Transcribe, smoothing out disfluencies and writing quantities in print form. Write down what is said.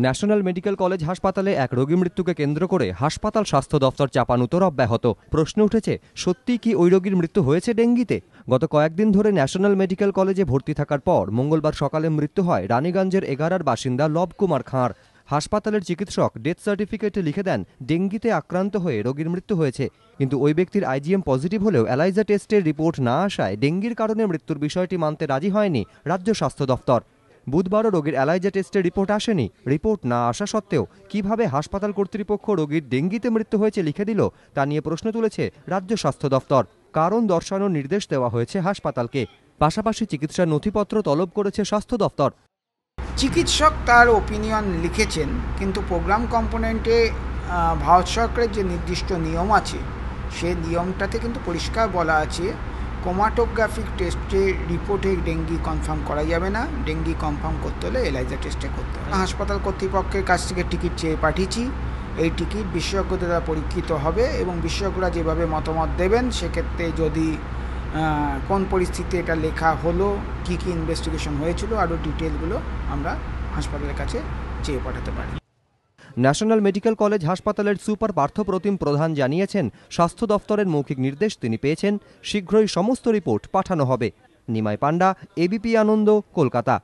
National medical college হাসপাতালে এক রোগী মৃত্যুকে কেন্দ্র করে হাসপাতাল স্বাস্থ্য দফতর চাপানুতোর অব্যাহত। প্রশ্ন উঠেছে, সত্যি কি ওই রোগীর মৃত্যু হয়েছে ডেঙ্গিতে? গত কয়েকদিন ধরে ন্যাশনাল মেডিকেল কলেজে ভর্তি থাকার পর মঙ্গলবার সকালে মৃত্যু হয় রানীগঞ্জের এগারার বাসিন্দা লব কুমার খাঁর। হাসপাতালের চিকিৎসক ডেথ সার্টিফিকেটে লিখে দেন ডেঙ্গিতে আক্রান্ত হয়ে রোগীর মৃত্যু হয়েছে, কিন্তু ওই ব্যক্তির আইজিএম পজিটিভ হলেও এলাইজা টেস্টের রিপোর্ট না আসায় ডেঙ্গির কারণে মৃত্যুর বিষয়টি মানতে রাজি হয়নি রাজ্য স্বাস্থ্য দফতর। বুধবারও রোগীর এলাইজা টেস্টের রিপোর্ট আসেনি। রিপোর্ট না আসা সত্ত্বেও কিভাবে হাসপাতাল কর্তৃপক্ষ রোগীর ডেঙ্গিতে মৃত্যু হয়েছে লিখে দিল তা নিয়ে প্রশ্ন তুলেছে রাজ্য স্বাস্থ্য দফতর। কারণ দর্শানোর নির্দেশ দেওয়া হয়েছে হাসপাতালকে। পাশাপাশি চিকিৎসার নথিপত্র তলব করেছে স্বাস্থ্য দফতর। চিকিৎসক তার ওপিনিয়ন লিখেছেন, কিন্তু প্রোগ্রাম কম্পোনেন্টে ভারত সরকারের যে নির্দিষ্ট নিয়ম আছে সেই নিয়মটাতে কিন্তু পরিষ্কার বলা আছে ক্রোমাটোগ্রাফিক টেস্টে রিপোর্টে ডেঙ্গি কনফার্ম করা যাবে না। ডেঙ্গি কনফার্ম করতে হলে এলাইজা টেস্টে করতে হবে। হাসপাতাল কর্তৃপক্ষের কাছ থেকে টিকিট চেয়ে পাঠিয়েছি। এই টিকিট বিশেষজ্ঞদের দ্বারা পরীক্ষিত হবে এবং বিশেষজ্ঞরা যেভাবে মতামত দেবেন সেক্ষেত্রে যদি কোন পরিস্থিতি এটা লেখা হলো, কী কী ইনভেস্টিগেশন হয়েছিল, আরও ডিটেলগুলো আমরা হাসপাতালের কাছে চেয়ে পাঠাতে পারি। ন্যাশনাল মেডিকেল কলেজ হাসপাতালের সুপার পার্থপ্রতিম প্রধান জানিয়েছেন, স্বাস্থ্য দফতরের মৌখিক নির্দেশ তিনি পেয়েছেন, শীঘ্রই সমস্ত রিপোর্ট পাঠানো হবে। নিমাই পান্ডা, এবিপি আনন্দ, কলকাতা।